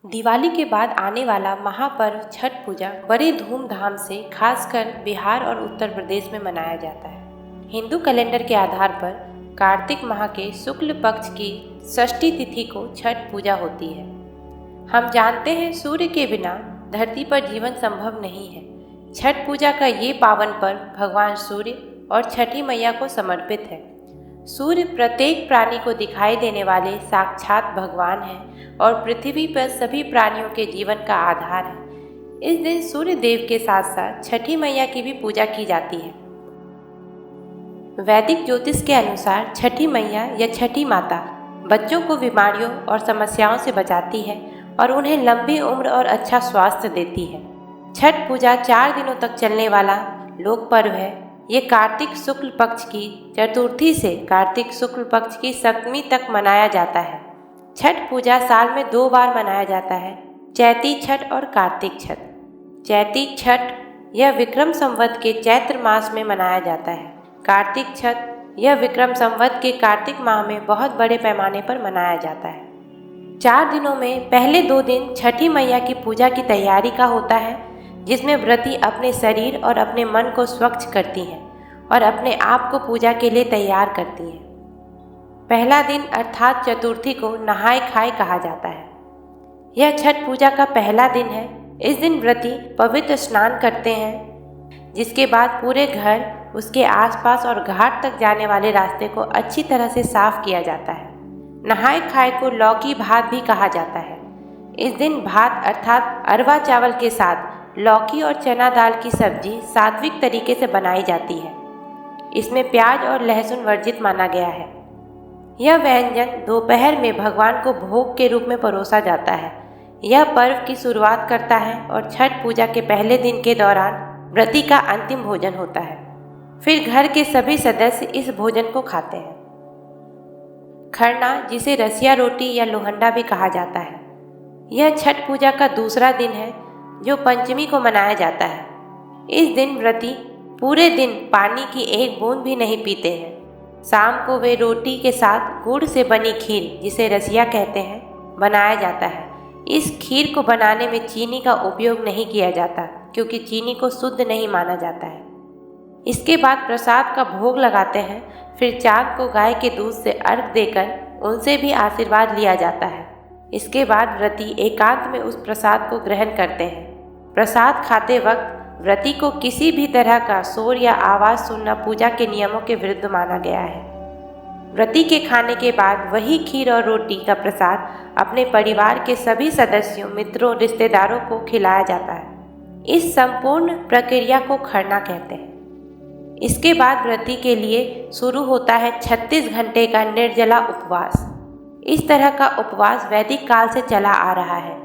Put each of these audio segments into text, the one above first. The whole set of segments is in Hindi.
दिवाली के बाद आने वाला महापर्व छठ पूजा बड़े धूमधाम से खासकर बिहार और उत्तर प्रदेश में मनाया जाता है। हिंदू कैलेंडर के आधार पर कार्तिक माह के शुक्ल पक्ष की षष्ठी तिथि को छठ पूजा होती है। हम जानते हैं सूर्य के बिना धरती पर जीवन संभव नहीं है। छठ पूजा का ये पावन पर्व भगवान सूर्य और छठी मैया को समर्पित है। सूर्य प्रत्येक प्राणी को दिखाई देने वाले साक्षात भगवान हैं और पृथ्वी पर सभी प्राणियों के जीवन का आधार है। इस दिन सूर्य देव के साथ साथ छठी मैया की भी पूजा की जाती है। वैदिक ज्योतिष के अनुसार छठी मैया या छठी माता बच्चों को बीमारियों और समस्याओं से बचाती है और उन्हें लंबी उम्र और अच्छा स्वास्थ्य देती है। छठ पूजा 4 दिनों तक चलने वाला लोक पर्व है। ये कार्तिक शुक्ल पक्ष की चतुर्थी से कार्तिक शुक्ल पक्ष की सप्तमी तक मनाया जाता है। छठ पूजा साल में 2 बार मनाया जाता है, चैती छठ और कार्तिक छठ। चैती छठ यह विक्रम संवत के चैत्र मास में मनाया जाता है। कार्तिक छठ यह विक्रम संवत के कार्तिक माह में बहुत बड़े पैमाने पर मनाया जाता है। 4 दिनों में पहले 2 दिन छठी मैया की पूजा की तैयारी का होता है, जिसमें व्रती अपने शरीर और अपने मन को स्वच्छ करती हैं और अपने आप को पूजा के लिए तैयार करती हैं। पहला दिन अर्थात चतुर्थी को नहाय खाए कहा जाता है। यह छठ पूजा का पहला दिन है। इस दिन व्रती पवित्र स्नान करते हैं, जिसके बाद पूरे घर, उसके आसपास और घाट तक जाने वाले रास्ते को अच्छी तरह से साफ किया जाता है। नहाय खाए को लौकी भात भी कहा जाता है। इस दिन भात अर्थात अरवा चावल के साथ लौकी और चना दाल की सब्जी सात्विक तरीके से बनाई जाती है। इसमें प्याज और लहसुन वर्जित माना गया है। यह व्यंजन दोपहर में भगवान को भोग के रूप में परोसा जाता है। यह पर्व की शुरुआत करता है और छठ पूजा के पहले दिन के दौरान व्रती का अंतिम भोजन होता है। फिर घर के सभी सदस्य इस भोजन को खाते हैं। खरना, जिसे रसिया रोटी या लोहंडा भी कहा जाता है, यह छठ पूजा का दूसरा दिन है जो पंचमी को मनाया जाता है। इस दिन व्रती पूरे दिन पानी की एक बूंद भी नहीं पीते हैं। शाम को वे रोटी के साथ गुड़ से बनी खीर, जिसे रसिया कहते हैं, बनाया जाता है। इस खीर को बनाने में चीनी का उपयोग नहीं किया जाता, क्योंकि चीनी को शुद्ध नहीं माना जाता है। इसके बाद प्रसाद का भोग लगाते हैं। फिर चाँद को गाय के दूध से अर्घ देकर उनसे भी आशीर्वाद लिया जाता है। इसके बाद व्रती एकांत में उस प्रसाद को ग्रहण करते हैं। प्रसाद खाते वक्त व्रती को किसी भी तरह का शोर या आवाज़ सुनना पूजा के नियमों के विरुद्ध माना गया है। व्रती के खाने के बाद वही खीर और रोटी का प्रसाद अपने परिवार के सभी सदस्यों, मित्रों, रिश्तेदारों को खिलाया जाता है। इस संपूर्ण प्रक्रिया को खरना कहते हैं। इसके बाद व्रती के लिए शुरू होता है 36 घंटे का निर्जला उपवास। इस तरह का उपवास वैदिक काल से चला आ रहा है,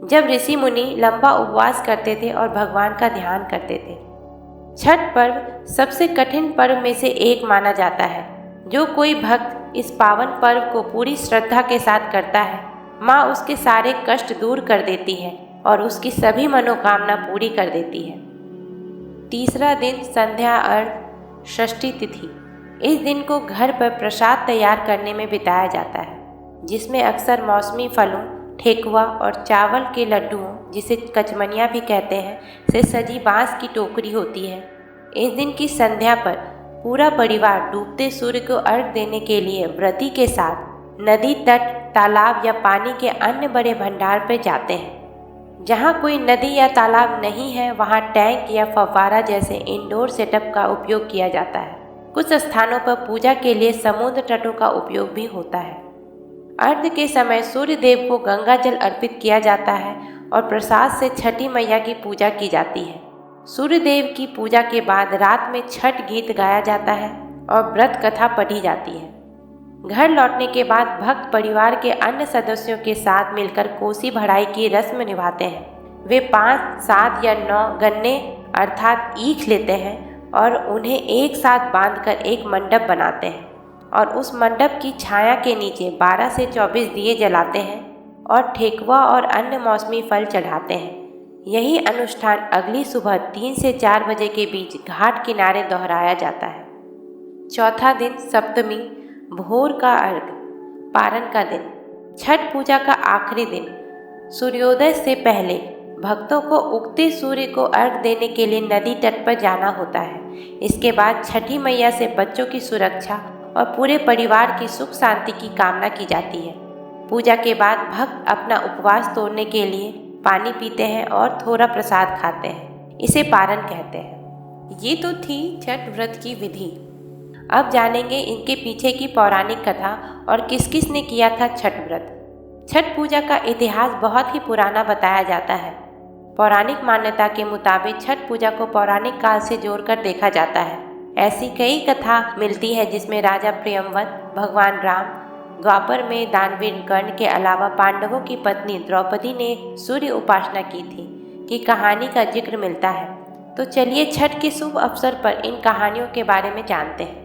जब ऋषि मुनि लंबा उपवास करते थे और भगवान का ध्यान करते थे। छठ पर्व सबसे कठिन पर्व में से एक माना जाता है। जो कोई भक्त इस पावन पर्व को पूरी श्रद्धा के साथ करता है, माँ उसके सारे कष्ट दूर कर देती है और उसकी सभी मनोकामना पूरी कर देती है। तीसरा दिन संध्या अर्घ षष्ठी तिथि। इस दिन को घर पर प्रसाद तैयार करने में बिताया जाता है, जिसमें अक्सर मौसमी फलों, ठेकुआ और चावल के लड्डुओं, जिसे कचमनिया भी कहते हैं, से सजी बांस की टोकरी होती है। इस दिन की संध्या पर पूरा परिवार डूबते सूर्य को अर्घ देने के लिए व्रती के साथ नदी तट, तालाब या पानी के अन्य बड़े भंडार पर जाते हैं। जहाँ कोई नदी या तालाब नहीं है, वहाँ टैंक या फव्वारा जैसे इंडोर सेटअप का उपयोग किया जाता है। कुछ स्थानों पर पूजा के लिए समुद्र तटों का उपयोग भी होता है। अर्घ के समय सूर्य देव को गंगा जल अर्पित किया जाता है और प्रसाद से छठी मैया की पूजा की जाती है। सूर्य देव की पूजा के बाद रात में छठ गीत गाया जाता है और व्रत कथा पढ़ी जाती है। घर लौटने के बाद भक्त परिवार के अन्य सदस्यों के साथ मिलकर कोसी भराई की रस्म निभाते हैं। वे 5, 7 या 9 गन्ने अर्थात ईख लेते हैं और उन्हें एक साथ बांधकर एक मंडप बनाते हैं और उस मंडप की छाया के नीचे 12 से 24 दिए जलाते हैं और ठेकुआ और अन्य मौसमी फल चढ़ाते हैं। यही अनुष्ठान अगली सुबह 3 से 4 बजे के बीच घाट किनारे दोहराया जाता है। चौथा दिन सप्तमी, भोर का अर्घ, पारण का दिन। छठ पूजा का आखिरी दिन सूर्योदय से पहले भक्तों को उगते सूर्य को अर्घ देने के लिए नदी तट पर जाना होता है। इसके बाद छठी मैया से बच्चों की सुरक्षा और पूरे परिवार की सुख शांति की कामना की जाती है। पूजा के बाद भक्त अपना उपवास तोड़ने के लिए पानी पीते हैं और थोड़ा प्रसाद खाते हैं। इसे पारण कहते हैं। ये तो थी छठ व्रत की विधि। अब जानेंगे इनके पीछे की पौराणिक कथा और किस किस ने किया था छठ व्रत। छठ पूजा का इतिहास बहुत ही पुराना बताया जाता है। पौराणिक मान्यता के मुताबिक छठ पूजा को पौराणिक काल से जोड़कर देखा जाता है। ऐसी कई कथा मिलती है जिसमें राजा प्रियंवद, भगवान राम, द्वापर में दानवीर कर्ण के अलावा पांडवों की पत्नी द्रौपदी ने सूर्य उपासना की थी कि कहानी का जिक्र मिलता है। तो चलिए छठ के शुभ अवसर पर इन कहानियों के बारे में जानते हैं।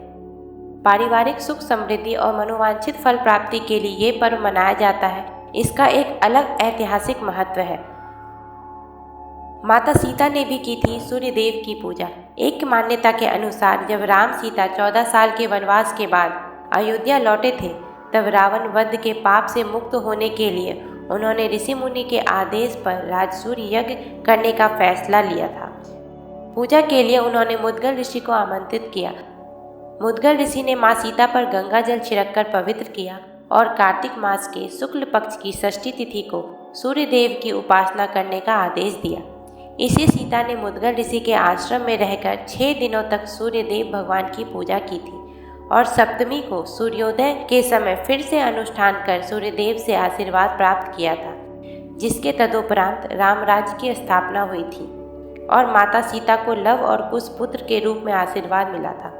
पारिवारिक सुख समृद्धि और मनोवांछित फल प्राप्ति के लिए ये पर्व मनाया जाता है। इसका एक अलग ऐतिहासिक महत्व है। माता सीता ने भी की थी सूर्य देव की पूजा। एक मान्यता के अनुसार जब राम सीता 14 साल के वनवास के बाद अयोध्या लौटे थे, तब रावण वध के पाप से मुक्त होने के लिए उन्होंने ऋषि मुनि के आदेश पर राजसूय यज्ञ करने का फैसला लिया था। पूजा के लिए उन्होंने मुद्गल ऋषि को आमंत्रित किया। मुद्गल ऋषि ने मां सीता पर गंगा जल छिड़ककर पवित्र किया और कार्तिक मास के शुक्ल पक्ष की षष्ठी तिथि को सूर्य देव की उपासना करने का आदेश दिया। इसी सीता ने मुद्गल ऋषि के आश्रम में रहकर 6 दिनों तक सूर्य देव भगवान की पूजा की थी और सप्तमी को सूर्योदय के समय फिर से अनुष्ठान कर सूर्यदेव से आशीर्वाद प्राप्त किया था, जिसके तदुपरांत राम राज्य की स्थापना हुई थी और माता सीता को लव और कुश पुत्र के रूप में आशीर्वाद मिला था।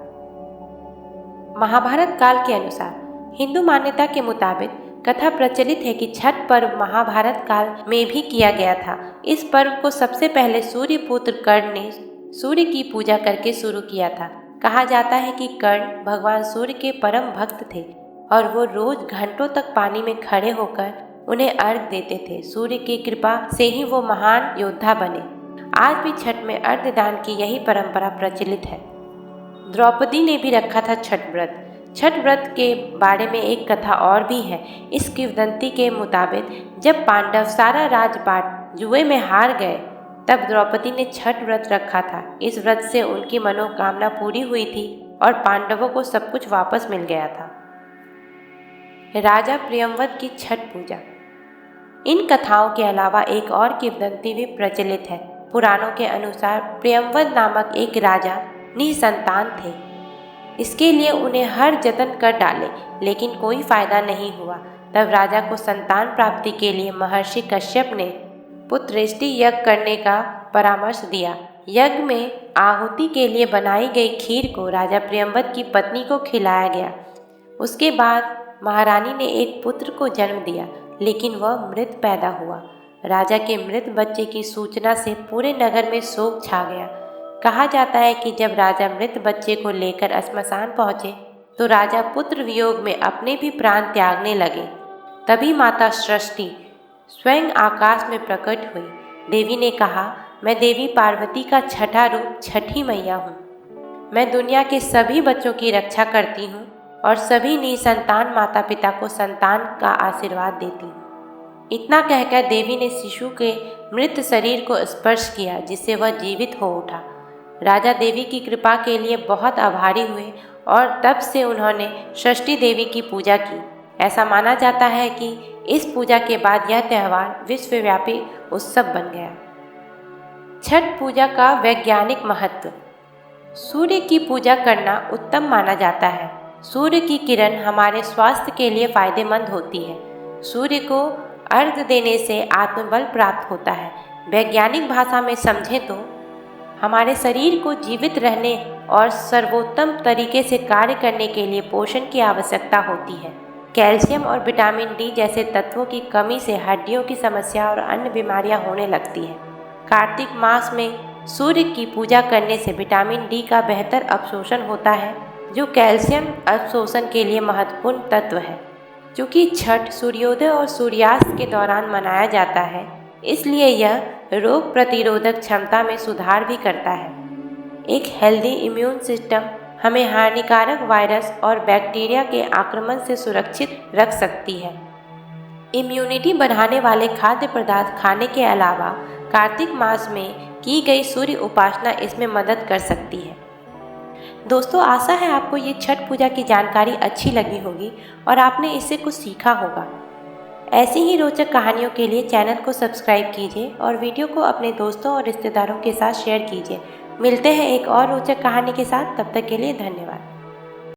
महाभारत काल के अनुसार हिंदू मान्यता के मुताबिक कथा प्रचलित है कि छठ पर्व महाभारत काल में भी किया गया था। इस पर्व को सबसे पहले सूर्य पुत्र कर्ण ने सूर्य की पूजा करके शुरू किया था। कहा जाता है कि कर्ण भगवान सूर्य के परम भक्त थे और वो रोज घंटों तक पानी में खड़े होकर उन्हें अर्घ देते थे। सूर्य की कृपा से ही वो महान योद्धा बने। आज भी छठ में अर्घ दान की यही परंपरा प्रचलित है। द्रौपदी ने भी रखा था छठ व्रत। छठ व्रत के बारे में एक कथा और भी है। इस किंवदंती के मुताबिक जब पांडव सारा राजपाट जुए में हार गए, तब द्रौपदी ने छठ व्रत रखा था। इस व्रत से उनकी मनोकामना पूरी हुई थी और पांडवों को सब कुछ वापस मिल गया था। राजा प्रियंवद की छठ पूजा। इन कथाओं के अलावा एक और किंवदंती भी प्रचलित है। पुराणों के अनुसार प्रियंवद नामक एक राजा निसंतान थे। इसके लिए उन्हें हर जतन कर डाले, लेकिन कोई फायदा नहीं हुआ। तब राजा को संतान प्राप्ति के लिए महर्षि कश्यप ने पुत्रेष्टि यज्ञ करने का परामर्श दिया। यज्ञ में आहुति के लिए बनाई गई खीर को राजा प्रियंवद की पत्नी को खिलाया गया। उसके बाद महारानी ने एक पुत्र को जन्म दिया, लेकिन वह मृत पैदा हुआ। राजा के मृत बच्चे की सूचना से पूरे नगर में शोक छा गया। कहा जाता है कि जब राजा मृत बच्चे को लेकर श्मशान पहुंचे तो राजा पुत्र वियोग में अपने भी प्राण त्यागने लगे। तभी माता सृष्टि स्वयं आकाश में प्रकट हुई। देवी ने कहा, मैं देवी पार्वती का छठा रूप छठी मैया हूँ। मैं दुनिया के सभी बच्चों की रक्षा करती हूँ और सभी निसंतान माता पिता को संतान का आशीर्वाद देती हूँ। इतना कहकर देवी ने शिशु के मृत शरीर को स्पर्श किया, जिससे वह जीवित हो उठा। राजा देवी की कृपा के लिए बहुत आभारी हुए और तब से उन्होंने षष्ठी देवी की पूजा की। ऐसा माना जाता है कि इस पूजा के बाद यह त्यौहार विश्वव्यापी उत्सव बन गया। छठ पूजा का वैज्ञानिक महत्व। सूर्य की पूजा करना उत्तम माना जाता है। सूर्य की किरण हमारे स्वास्थ्य के लिए फायदेमंद होती है। सूर्य को अर्घ देने से आत्मबल प्राप्त होता है। वैज्ञानिक भाषा में समझें तो हमारे शरीर को जीवित रहने और सर्वोत्तम तरीके से कार्य करने के लिए पोषण की आवश्यकता होती है। कैल्शियम और विटामिन डी जैसे तत्वों की कमी से हड्डियों की समस्या और अन्य बीमारियां होने लगती हैं। कार्तिक मास में सूर्य की पूजा करने से विटामिन डी का बेहतर अवशोषण होता है, जो कैल्शियम अवशोषण के लिए महत्वपूर्ण तत्व है। चूँकि छठ सूर्योदय और सूर्यास्त के दौरान मनाया जाता है, इसलिए यह रोग प्रतिरोधक क्षमता में सुधार भी करता है। एक हेल्दी इम्यून सिस्टम हमें हानिकारक वायरस और बैक्टीरिया के आक्रमण से सुरक्षित रख सकती है। इम्यूनिटी बढ़ाने वाले खाद्य पदार्थ खाने के अलावा कार्तिक मास में की गई सूर्य उपासना इसमें मदद कर सकती है। दोस्तों, आशा है आपको ये छठ पूजा की जानकारी अच्छी लगी होगी और आपने इससे कुछ सीखा होगा। ऐसी ही रोचक कहानियों के लिए चैनल को सब्सक्राइब कीजिए और वीडियो को अपने दोस्तों और रिश्तेदारों के साथ शेयर कीजिए। मिलते हैं एक और रोचक कहानी के साथ, तब तक के लिए धन्यवाद।